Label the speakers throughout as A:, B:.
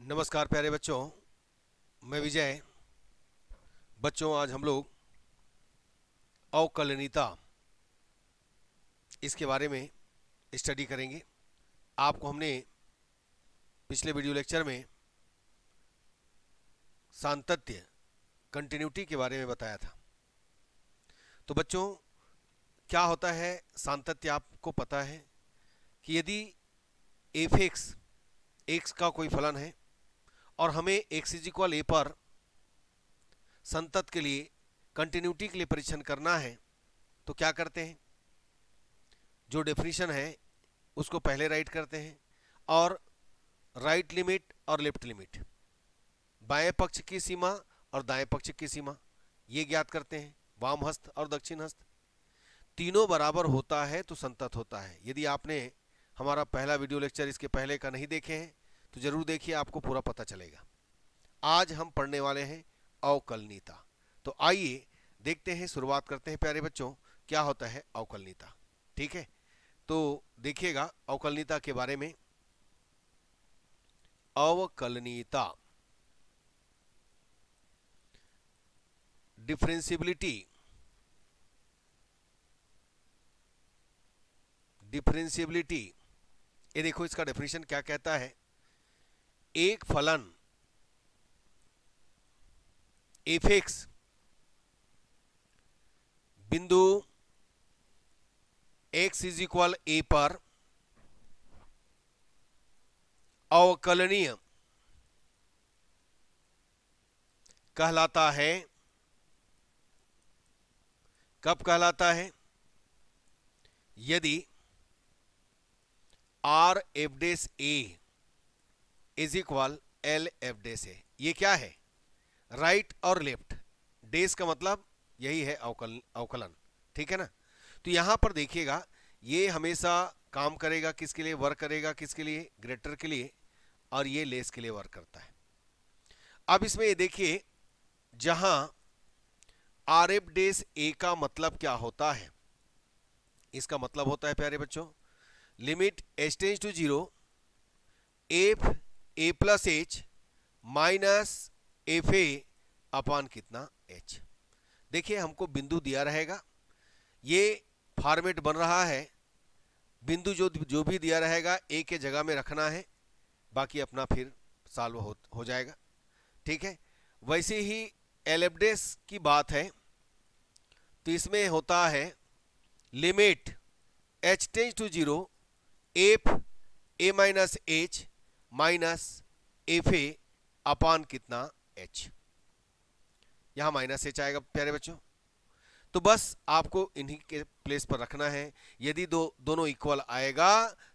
A: नमस्कार प्यारे बच्चों, मैं विजय। बच्चों, आज हम लोग अवकलनीयता इसके बारे में स्टडी करेंगे। आपको हमने पिछले वीडियो लेक्चर में सातत्य कंटिन्यूटी के बारे में बताया था। तो बच्चों, क्या होता है सातत्य? आपको पता है कि यदि एफ एक्स का कोई फलन है और हमें एक्स इज इक्वल ए पर संतत के लिए कंटिन्यूटी के लिए परीक्षण करना है तो क्या करते हैं? जो डेफिनेशन है उसको पहले राइट करते हैं और राइट लिमिट और लेफ्ट लिमिट, बाएं पक्ष की सीमा और दाएं पक्ष की सीमा ये ज्ञात करते हैं। वाम हस्त और दक्षिण हस्त तीनों बराबर होता है तो संतत होता है। यदि आपने हमारा पहला वीडियो लेक्चर इसके पहले का नहीं देखे हैं तो जरूर देखिए, आपको पूरा पता चलेगा। आज हम पढ़ने वाले हैं अवकलनीयता। तो आइए देखते हैं, शुरुआत करते हैं प्यारे बच्चों, क्या होता है अवकलनीयता। ठीक है, तो देखिएगा अवकलनीयता के बारे में। अवकलनीयता डिफरेंशिएबिलिटी, ये देखो इसका डेफिनेशन क्या कहता है। एक फलन एफ एक्स बिंदु x इज इक्वल ए पर अवकलनीय कहलाता है। कब कहलाता है? यदि R f dash a is equal L f dash a. ये क्या है? राइट और लेफ्ट। डेस का मतलब यही है अवकलन। ठीक है ना? तो यहां पर देखिएगा, ये हमेशा काम करेगा किसके लिए? वर्क करेगा किसके लिए? ग्रेटर के लिए, और ये लेस के लिए वर्क करता है। अब इसमें ये देखिए, जहां आर एफ डेस ए का मतलब क्या होता है? इसका मतलब होता है प्यारे बच्चों, limit h tends to 0 f a plus h minus f a upon कितना? एच। देखिए, हमको बिंदु दिया रहेगा, ये फॉर्मेट बन रहा है। बिंदु जो भी दिया रहेगा ए के जगह में रखना है, बाकी अपना फिर सॉल्व हो जाएगा। ठीक है, वैसे ही एल एफ डेस की बात है, तो इसमें होता है limit h tends to 0 f a minus h minus f a upon कितना? एच। यहां माइनस एच आएगा प्यारे बच्चों। तो बस आपको इन्हीं के प्लेस पर रखना है। यदि दोनों इक्वल आएगा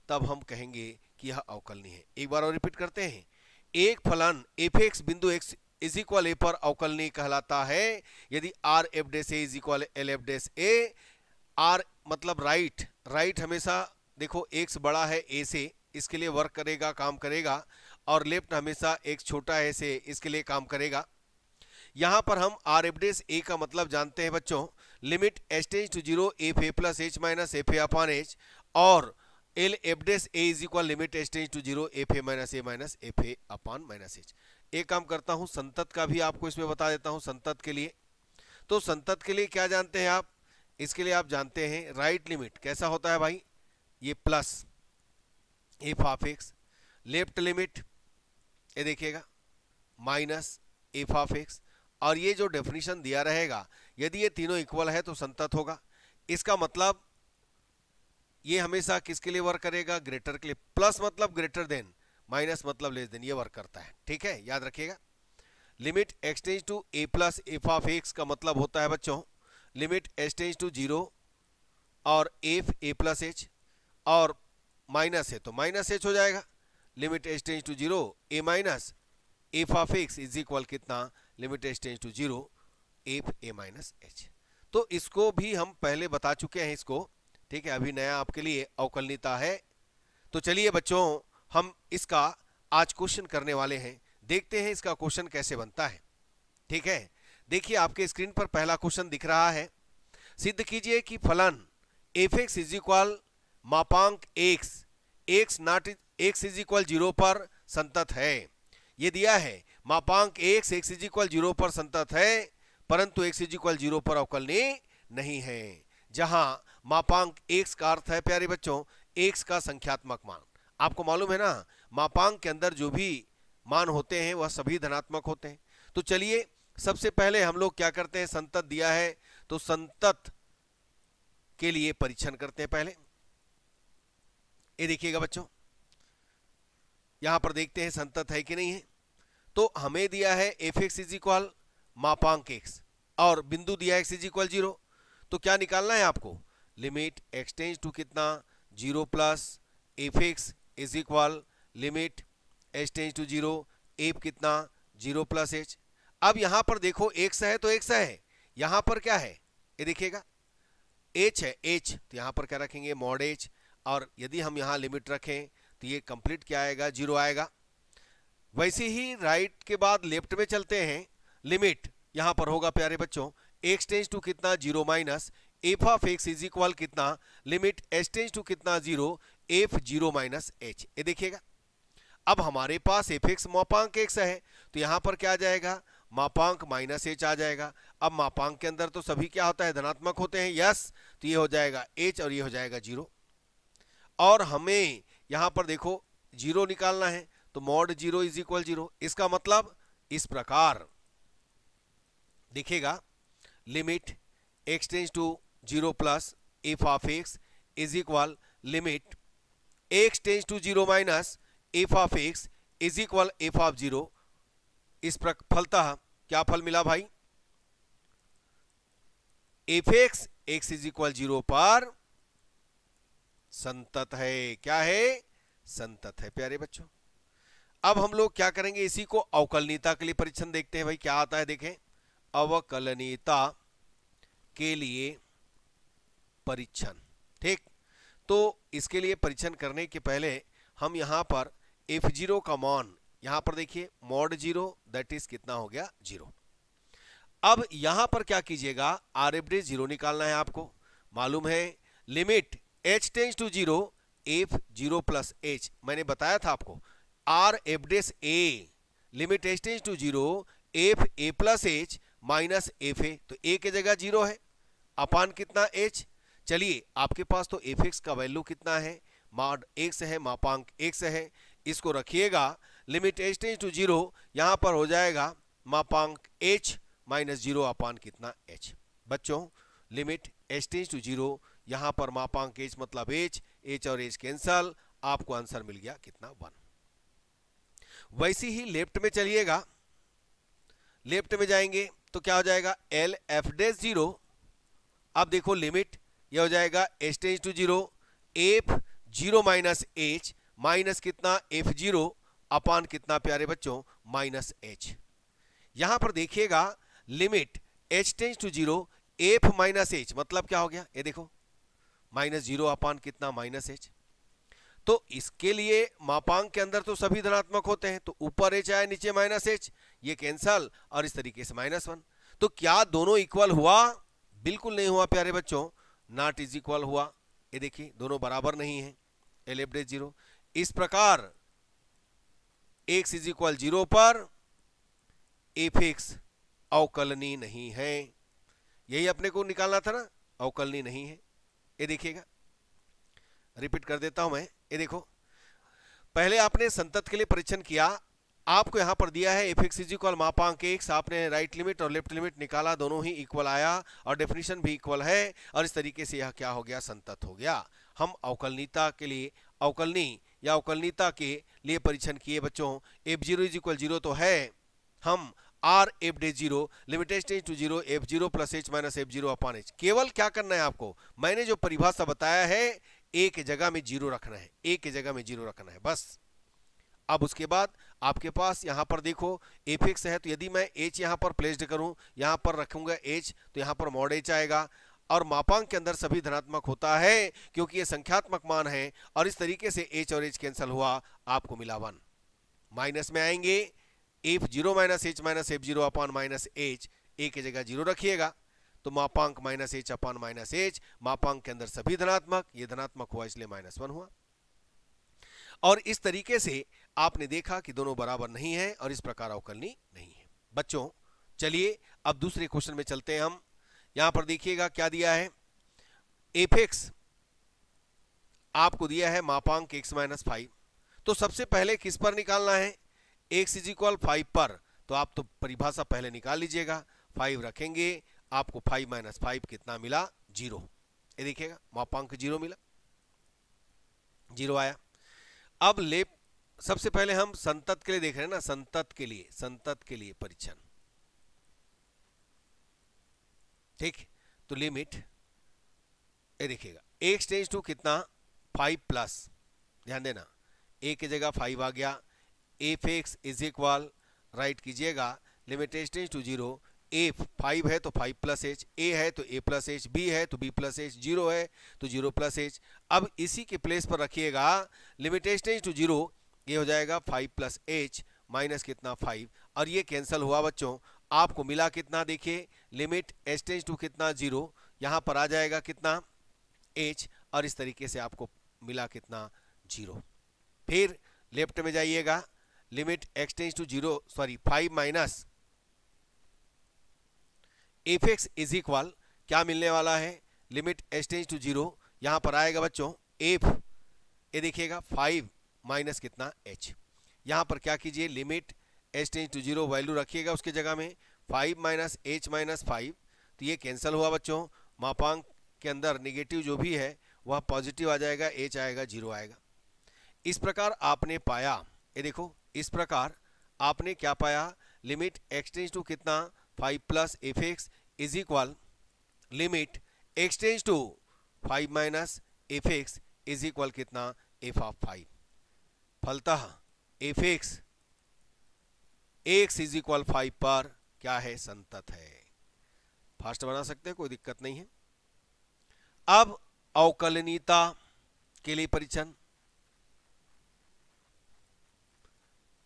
A: तब हम कहेंगे कि यह अवकलनीय है। एक बार और रिपीट करते हैं। एक फलन एफ एक्स बिंदु एक्स इज इक्वल ए पर अवकलनीय कहलाता है यदि R f dash a is equal L f dash a. R मतलब राइट। राइट हमेशा देखो एक्स बड़ा है ए से, इसके लिए वर्क करेगा, काम करेगा, और लेफ्ट हमेशा एक्स छोटा है से, इसके लिए काम करेगा। यहां पर हम आर एफ डेस ए का मतलब जानते हैं बच्चों, limit h tends to 0 f a plus h minus f a upon h, और L f dash a is equal limit h tends to 0 f a minus f a upon minus h. एक काम करता हूं, संतत का भी आपको इसमें बता देता हूं। संतत के लिए, तो संतत के लिए क्या जानते हैं आप? इसके लिए आप जानते हैं राइट लिमिट कैसा होता है भाई, ये plus f of x. Left limit ये देखिएगा माइनस एफ ऑफ एक्स। और ये जो डेफिनेशन दिया रहेगा, यदि ये तीनों इक्वल है तो संतत होगा। इसका मतलब ये हमेशा किसके लिए वर्क करेगा? ग्रेटर के लिए। प्लस मतलब ग्रेटर देन, माइनस मतलब लेस देन, ये वर्क करता है। ठीक है, याद रखिएगा। Limit x tends to a plus f of x का मतलब होता है बच्चों, लिमिट एच टेंस टू 0 और एफ ए प्लस एच, और माइनस है तो माइनस एच हो जाएगा। Limit h tends to 0 a minus F of x is equal कितना? Limit h tends to 0 f a minus h. तो इसको भी हम पहले बता चुके हैं इसको। ठीक है, अभी नया आपके लिए अवकलनीयता है। तो चलिए बच्चों, हम इसका आज क्वेश्चन करने वाले हैं। देखते हैं इसका क्वेश्चन कैसे बनता है। ठीक है, देखिए आपके स्क्रीन पर पहला क्वेश्चन दिख रहा है। सिद्ध कीजिए कि फलन एफ एक्स इज इक्वल मापांक x, X not x is equal 0 पर संतत है। ये दिया है मापांक x x इज इक्वल 0 पर संतत है, परंतु x इज इक्वल 0 पर अवकलनीय नहीं है। जहां मापांक x का अर्थ है प्यारे बच्चों x का संख्यात्मक मान। आपको मालूम है ना, मापांक के अंदर जो भी मान होते हैं वह सभी धनात्मक होते हैं। तो चलिए सबसे पहले हम लोग क्या करते हैं, संतत दिया है तो संतत के लिए परीक्षण करते हैं। पहले ये देखिएगा बच्चों, यहां पर देखते हैं संतत है कि नहीं है। तो हमें दिया है एफ एक्स इज इक्वल मापांक x और बिंदु दिया x इज इक्वल 0। तो क्या निकालना है आपको, लिमिट x टेंस टू कितना 0 plus f x is equal limit h tends to 0 F कितना 0 प्लस h। अब यहां पर देखो x है तो x है, यहां पर क्या है ये देखिएगा h है h, तो यहां पर क्या रखेंगे मॉड h, और यदि हम यहां लिमिट रखें तो ये कंप्लीट क्या आएगा 0 आएगा। वैसे ही राइट के बाद लेफ्ट में चलते हैं, लिमिट यहां पर होगा प्यारे बच्चों x टेंस टू कितना 0 minus F of x is equal कितना लिमिट h टेंस टू कितना 0 एफ 0 माइनस h। ये देखिएगा अब हमारे पास एफ एक्स मापांक x है तो यहां पर क्या आ जाएगा मापांक माइनस h आ जाएगा। अब मापांक के अंदर तो सभी क्या होता है धनात्मक होते हैं, यस, तो ये हो जाएगा h और ये हो जाएगा 0। और हमें यहां पर देखो 0 निकालना है तो मॉड 0 इज इक्वल 0। इसका मतलब इस प्रकार दिखेगा limit x tends to 0 plus f of x is equal limit x tends to 0 minus F of x is equal f of 0। इस फलतः क्या फल मिला भाई, f x x is equal 0 पर संतत है। क्या है, संतत है प्यारे बच्चों। अब हम लोग क्या करेंगे, इसी को अवकलनीयता के लिए परीक्षण देखते हैं। भाई क्या आता है देखें, अवकलनीयता के लिए परीक्षण। ठीक, तो इसके लिए परीक्षण करने के पहले हम यहां पर f0 का मान यहां पर देखिए मॉड 0 दैट इज कितना हो गया 0। अब यहां पर क्या कीजिएगा, आर एवरेज 0 निकालना है। आपको मालूम है limit h tends to 0 F 0 plus h, मैंने बताया था आपको R average a limit h tends to 0 f a plus h minus f a, तो a की जगह 0 है अपान कितना h। चलिए आपके पास तो एफ एक्स का वैल्यू कितना है, मॉड x है, मापांक x है, इसको रखिएगा लिमिट h टेंस टू 0 यहां पर हो जाएगा मापांक h माइनस 0 अपान कितना h। बच्चों लिमिट h टेंस टू 0 यहां पर मापांक h मतलब h और h कैंसल, आपको आंसर मिल गया कितना 1। वैसे ही लेफ्ट में चलिएगा, लेफ्ट में जाएंगे तो क्या हो जाएगा एल एफ डेस 0। अब देखो लिमिट यह हो जाएगा h tends to 0 F 0 minus h minus कितना एफ 0 अपान कितना प्यारे बच्चों माइनस h। यहां पर देखिएगा limit h tends to 0 f minus h मतलब क्या हो गया, ये देखो माइनस 0 अपान कितना माइनस h। तो इसके लिए मापांक के अंदर तो सभी धनात्मक होते हैं, तो ऊपर h आया नीचे माइनस h, ये कैंसल और इस तरीके से -1। तो क्या दोनों इक्वल हुआ, बिल्कुल नहीं हुआ प्यारे बच्चों, नॉट इज इक्वल हुआ। ये देखिए दोनों बराबर नहीं है, एल एवरेज 0। इस प्रकार x इज इक्वल 0 पर एफ एक्स अवकलनीय नहीं है, यही अपने को निकालना था ना, अवकलनीय नहीं है। ये देखिएगा रिपीट कर देता हूं मैं, ये देखो पहले आपने संतत के लिए परीक्षण किया, आपको यहां पर दिया है एफ एक्स इज इक्वल मापांक x, आपने राइट लिमिट और लेफ्ट लिमिट निकाला, दोनों ही इक्वल आया और डेफिनेशन भी इक्वल है, और इस तरीके से यह क्या हो गया संतत हो गया। हम अवकलनीयता के लिए अवकलनीय या अवकलनीयता के लिए परीक्षण किए बच्चों, f0 इज इक्वल 0 तो है, हम R f dash 0 limit h tends to 0 f0 plus h minus f0 upon h। केवल क्या करना है आपको, मैंने जो परिभाषा बताया है a की जगह में 0 रखना है, a की जगह में 0 रखना है बस। अब उसके बाद आपके पास यहां पर देखो एफ एक्स है, तो यदि मैं h यहां पर प्लेस्ड करूं, यहां पर रखूंगा h, तो यहां पर मॉड h आएगा, और मापांक के अंदर सभी धनात्मक होता है क्योंकि ये संख्यात्मक मान है, और इस तरीके से h और h कैंसिल हुआ, आपको मिला 1। माइनस में आएंगे f0 minus h minus f0 upon minus h, a की जगह 0 रखिएगा, तो मापांक minus h upon minus h, मापांक के अंदर सभी धनात्मक, ये धनात्मक हुआ इसलिए -1 हुआ। और इस तरीके से आपने देखा कि दोनों बराबर नहीं है और इस प्रकार अवकलनीय नहीं है। बच्चों चलिए अब दूसरे क्वेश्चन में चलते हैं हम। यहां पर देखिएगा क्या दिया है, एफ एक्स आपको दिया है मापांक x माइनस 5। तो सबसे पहले किस पर निकालना है, x इज इक्वल 5 पर। तो आप तो परिभाषा पहले निकाल लीजिएगा, 5 रखेंगे, आपको 5 माइनस 5 कितना मिला, 0। ये देखिएगा मापांक 0 मिला, 0 आया। अब लेप सबसे पहले हम संतत के लिए देख रहे हैं ना, संतत के लिए परीक्षण, ठीक। तो लिमिट ये देखिएगा x टेंस टू कितना 5 प्लस, ध्यान देना a की जगह 5 आ गया, f x is equal, write कीजिएगा, limit h tends to 0, f 5 है तो 5 प्लस एच, a है तो a प्लस एच, b है तो b प्लस एच, 0 है तो 0 प्लस एच। अब इसी के प्लेस पर रखिएगा लिमिट h टेंस टू 0, ये हो जाएगा 5 प्लस एच माइनस कितना 5, और ये कैंसिल हुआ बच्चों, आपको मिला कितना, देखिए लिमिट h टेंस टू कितना 0, यहाँ पर आ जाएगा कितना h, और इस तरीके से आपको मिला कितना 0। फिर लेफ्ट में जाइएगा, limit x tends to 0 sorry 5 minus f x is equal क्या मिलने वाला है, लिमिट h टेंस टू 0, यहां पर आएगा बच्चों एफ, ये देखिएगा 5 माइनस कितना h, यहां पर क्या कीजिए limit h tends to 0 value रखिएगा उसके जगह में 5 माइनस h माइनस 5, तो ये कैंसिल हुआ बच्चों, मापांक के अंदर नेगेटिव जो भी है वह पॉजिटिव आ जाएगा, h आएगा 0 आएगा। इस प्रकार आपने पाया, ये देखो इस प्रकार आपने क्या पाया, लिमिट x टेंस टू कितना 5 plus f x is equal limit x tends to 5 minus f x is equal कितना f ऑफ 5। फलतः f x x is equal 5 पर क्या है, संतत है। फास्ट बना सकते हैं, कोई दिक्कत नहीं है। अब अवकलनीयता के लिए परीक्षण,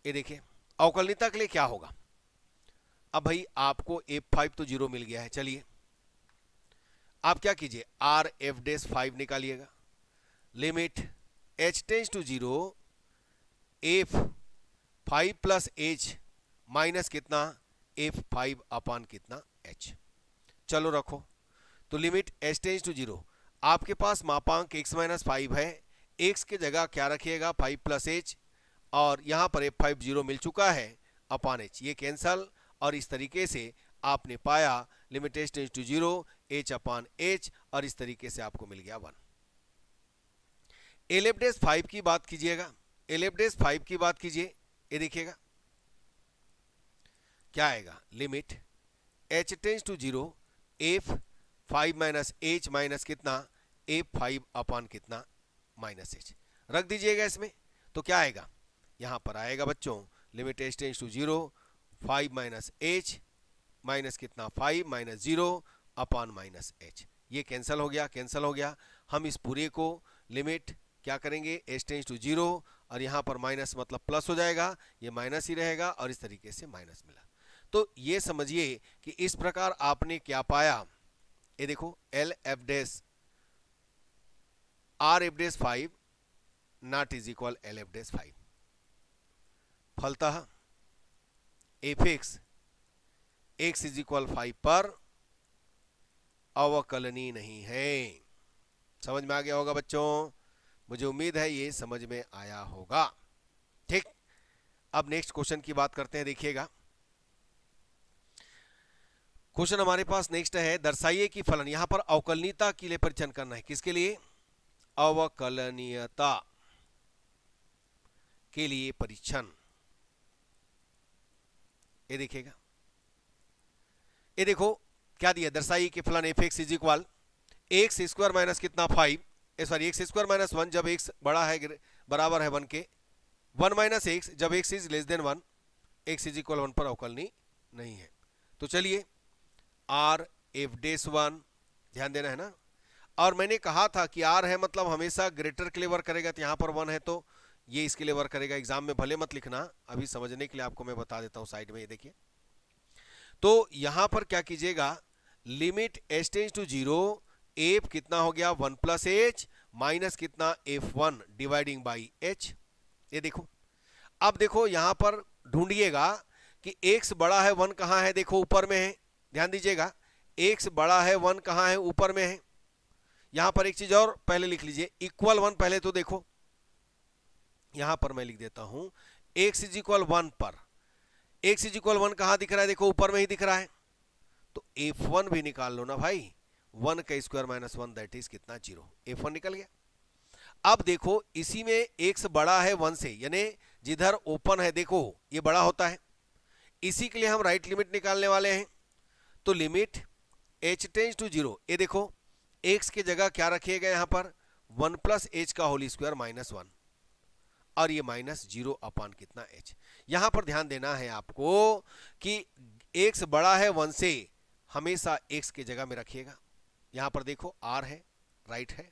A: ये देखिए अवकलनीयता के लिए क्या होगा। अब भाई आपको f5 तो 0 मिल गया है, चलिए आप क्या कीजिए r f डैश 5 निकालिएगा, limit h tends to 0 f 5 plus h minus कितना f5 अपान कितना h। चलो रखो, तो लिमिट h टेंस टू 0, आपके पास मापांक x माइनस 5 है, x के जगह क्या रखिएगा 5 प्लस h, और यहां पर f5 0 मिल चुका है अपान h, ये कैंसल, और इस तरीके से आपने पाया limit h tends to 0 h upon h, और इस तरीके से आपको मिल गया 1। एलएफ डैश 5 की बात कीजिएगा, एलएफ डैश 5 की बात कीजिए, ये देखिएगा क्या आएगा, limit h tends to 0 f 5 minus h minus कितना f5 अपान कितना माइनस h, रख दीजिएगा इसमें, तो क्या आएगा, यहां पर आएगा बच्चों limit h tends to 0 5 minus h minus कितना 5 माइनस 0 अपान माइनस h, ये कैंसिल हो गया, कैंसिल हो गया। हम इस पूरे को लिमिट क्या करेंगे h टेंस टू 0, और यहां पर माइनस मतलब प्लस हो जाएगा, ये माइनस ही रहेगा, और इस तरीके से माइनस मिला। तो ये समझिए कि इस प्रकार आपने क्या पाया, ये देखो L F dash are f dash 5 not is equal L F dash 5। फलतः f x x is equal 5 पर अवकलनीय नहीं है। समझ में आ गया होगा बच्चों, मुझे उम्मीद है ये समझ में आया होगा, ठीक। अब नेक्स्ट क्वेश्चन की बात करते हैं, देखिएगा क्वेश्चन हमारे पास नेक्स्ट है, दर्शाइए कि फलन, यहां पर अवकलनीयता के लिए परीक्षण करना है, किसके लिए, अवकलनीयता के लिए परीक्षण। ये देखिएगा, ये देखो क्या दिया, दर्शाइए कि फलन F x is equal x square minus कितना 5, सॉरी एक्स स्क्वायर माइनस 1 जब एक्स बड़ा है बराबर है 1 के, 1 माइनस एक्स जब x is less than 1, x is equal 1 पर अवकलनीय नहीं है। तो चलिए आर एफ डैश 1 ध्यान देना है ना, और मैंने कहा था कि आर है मतलब हमेशा ग्रेटर के लिए वर्क करेगा, तो यहां पर 1 है तो ये इसके लिए वर्क करेगा। एग्जाम में भले मत लिखना, अभी समझने के लिए आपको मैं बता देता हूं साइड में, ये देखिए। तो यहां पर क्या कीजिएगा, limit h tends to 0 F कितना हो गया 1 प्लस एच माइनस कितना f1 डिवाइडिंग बाई h, ये देखो, अब देखो यहां पर ढूंढिएगा कि x बड़ा है 1 कहां है, देखो ऊपर में है, ध्यान दीजिएगा, x बड़ा है 1 कहां है, ऊपर में है। यहां पर एक चीज और पहले लिख लीजिए, इक्वल 1 पहले तो देखो, यहां पर मैं लिख देता हूं x इज इक्वल 1 पर, x इज इक्वल 1 कहां दिख रहा है, देखो ऊपर में ही दिख रहा है, तो f1 भी निकाल लो ना भाई, 1 का स्क्वायर माइनस 1 दैट इज कितना, 0, f1 निकल गया। अब देखो इसी में x बड़ा है 1 से, यानी जिधर ओपन है देखो ये बड़ा होता है, इसी के लिए हम राइट लिमिट निकालने वाले हैं। तो लिमिट h टेंड्स टू 0, ये देखो x की जगह क्या रखिएगा यहां पर, 1 प्लस h का होल स्क्वायर माइनस 1, और ये माइनस 0 अपान कितना h। यहां पर ध्यान देना है आपको कि x बड़ा है 1 से, हमेशा x की जगह में रखिएगा। यहां पर देखो r है, राइट है,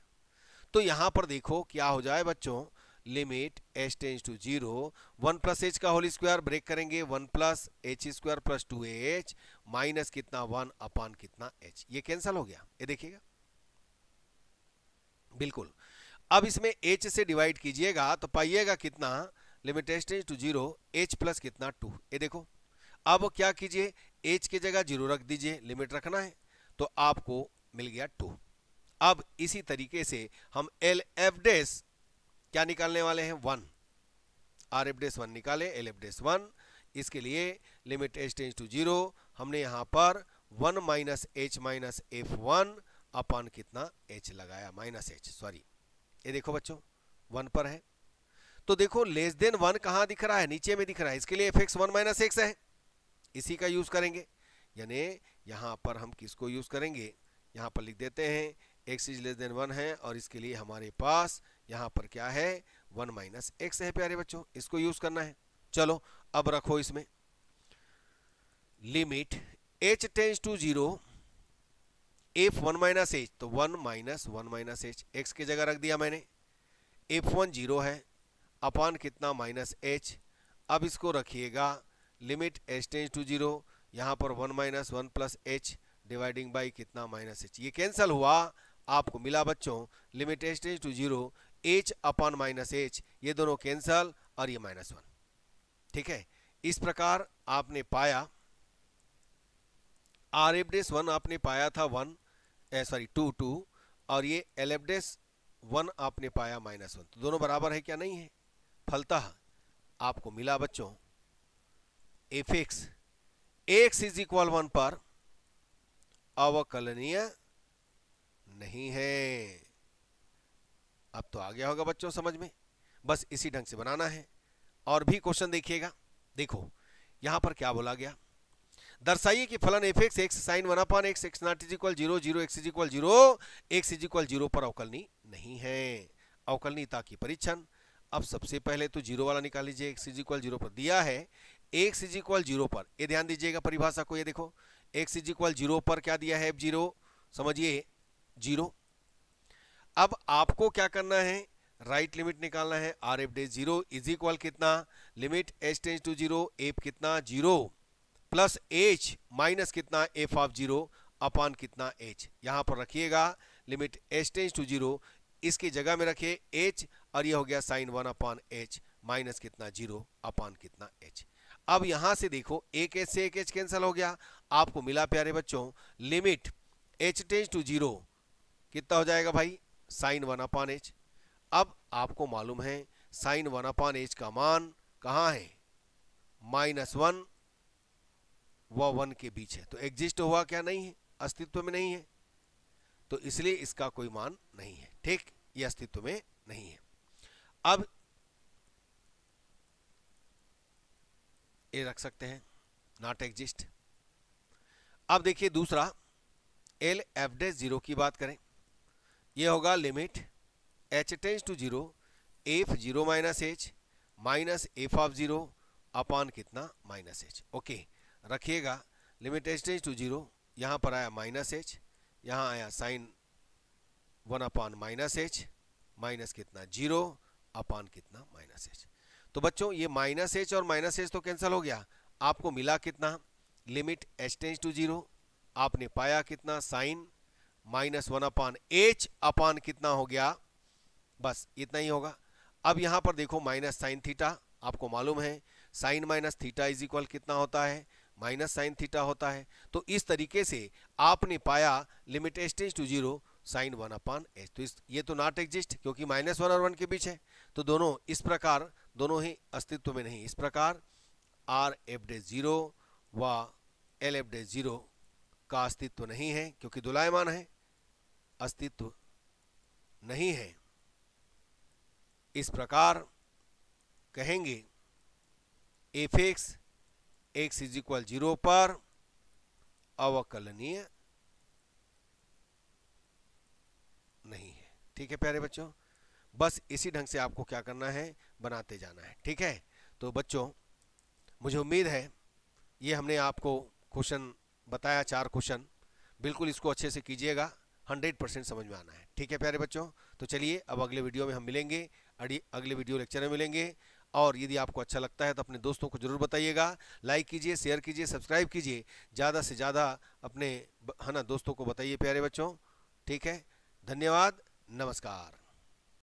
A: तो यहां पर देखो क्या हो जाए बच्चों, limit h tends to 0, 1 plus h का होल स्क्वायर ब्रेक करेंगे, 1 plus h square plus 2h minus कितना 1 अपान कितना h, ये कैंसिल हो गया, ये देखिएगा बिल्कुल। अब इसमें h से डिवाइड कीजिएगा तो पाइएगा कितना, limit h tends to 0, h plus कितना 2, ये देखो। अब क्या कीजिए, h की जगह 0 रख दीजिए, लिमिट रखना है, तो आपको मिल गया 2। अब इसी तरीके से हम एल एफ डैश क्या निकालने वाले हैं, 1, आर एफ डैश 1 निकाले, एल एफ डैश 1, इसके लिए लिमिट h टेंड्स टू 0, हमने यहां पर 1 माइनस h माइनस f1 अपान कितना h लगाया, माइनस h, सॉरी, ये देखो बच्चों 1 पर है, तो देखो लेस देन 1 कहां दिख रहा है, नीचे में दिख रहा है, इसके लिए fx 1 माइनस x है, इसी का यूज करेंगे, यानी यहां पर हम किसको यूज करेंगे, यहां पर लिख देते हैं x इज लेस देन 1 है, और इसके लिए हमारे पास यहां पर क्या है, 1 माइनस x है प्यारे बच्चों, इसको यूज करना है। चलो अब रखो इसमें limit h tends to 0, f 1 minus h, तो 1 माइनस 1 माइनस h, x की जगह रख दिया मैंने, f1 0 है अपान कितना माइनस h। अब इसको रखिएगा लिमिट h टेंड्स टू 0, यहां पर 1 minus 1 plus h dividing by कितना माइनस h, ये कैंसिल हुआ, आपको मिला बच्चों limit h tends to 0, h upon minus h, ये दोनों कैंसिल और ये माइनस 1, ठीक है। इस प्रकार आपने पाया आर एफ डैश 1 आपने पाया था 1 सॉरी 2 और ये एल एफ डैश 1 आपने पाया माइनस 1, तो दोनों बराबर है क्या, नहीं है, फलतः आपको मिला बच्चों F x x is equal 1 पर अवकलनीय नहीं है। अब तो आ गया होगा बच्चों समझ में, बस इसी ढंग से बनाना है। और भी क्वेश्चन देखिएगा, देखो यहां पर क्या बोला गया, दर्शाइए कि फलन F x X sine 1 upon X X naught is equal 0 0 X is equal 0 X is equal 0 पर अवकलनीय नहीं है। अवकलनीयता की परीक्षण, अब सबसे पहले तो 0 वाला निकाल लीजिए, एक्स इज इक्वल 0 पर दिया है, एक्स इज इक्वल 0 पर, ये ध्यान दीजिएगा परिभाषा को, ये देखो एक्स इज इक्वल 0 पर क्या दिया है, f0 समझिए 0। अब आपको क्या करना है, राइट लिमिट निकालना है, R f dash 0 is equal कितना, limit h tends to 0, F कितना 0 प्लस h माइनस कितना f ऑफ 0 अपान कितना h, यहां पर रखिएगा लिमिट h टेंड्स टू 0, इसकी जगह में रखिए h, और ये हो गया साइन 1 अपान h माइनस कितना 0 अपान कितना h। अब यहां से देखो एक h से एक h कैंसिल हो गया, आपको मिला प्यारे बच्चों लिमिट h टेंड्स टू 0 कितना हो जाएगा भाई, साइन 1 अपान h। अब आपको मालूम है साइन 1 अपान h का मान कहां है, -1 व 1 के बीच है, तो एग्जिस्ट हुआ क्या, नहीं है, अस्तित्व में नहीं है, तो इसलिए इसका कोई मान नहीं है, ठीक, ये अस्तित्व में नहीं है। अब ये रख सकते हैं नॉट एग्जिस्ट। अब देखिए दूसरा एल एफ डैश 0 की बात करें, ये होगा limit h tends to 0, F 0 minus h minus F of 0 upon कितना माइनस h। ओके रखिएगा लिमिट h टेंड्स टू 0, यहां पर आया माइनस h, यहां आया sine 1 upon minus h minus कितना 0 अपान कितना माइनस h। तो बच्चों ये माइनस h और माइनस h तो कैंसिल हो गया, आपको मिला कितना, लिमिट h टेंड्स टू 0, आपने पाया कितना साइन -1 अपान h अपान कितना हो गया, बस इतना ही होगा। अब यहां पर देखो माइनस साइन थीटा, आपको मालूम है sine minus theta is equal कितना होता है, माइनस साइन थीटा होता है। तो इस तरीके से आपने पाया limit H tends to 0 sine 1/h। तो ये तो नॉट एग्जिस्ट क्योंकि -1 और 1 के बीच है, तो दोनों इस प्रकार दोनों ही अस्तित्व में नहीं। इस प्रकार आर एफ डे 0 व एल एफ डे 0 का अस्तित्व नहीं है क्योंकि दोलायमान है, अस्तित्व नहीं है। इस प्रकार कहेंगे F x x is equal 0 पर अवकलनीय नहीं है। ठीक है प्यारे बच्चों, बस इसी ढंग से आपको क्या करना है, बनाते जाना है। ठीक है, तो बच्चों मुझे उम्मीद है ये हमने आपको क्वेश्चन बताया, 4 क्वेश्चन, बिल्कुल इसको अच्छे से कीजिएगा, 100% समझ में आना है। ठीक है प्यारे बच्चों, तो चलिए अब अगले वीडियो में हम मिलेंगे, अगले वीडियो लेक्चर में मिलेंगे। और यदि आपको अच्छा लगता है तो अपने दोस्तों को जरूर बताइएगा, लाइक कीजिए, शेयर कीजिए, सब्सक्राइब कीजिए, ज़्यादा से ज़्यादा अपने है ना दोस्तों को बताइए प्यारे बच्चों। ठीक है, धन्यवाद, नमस्कार।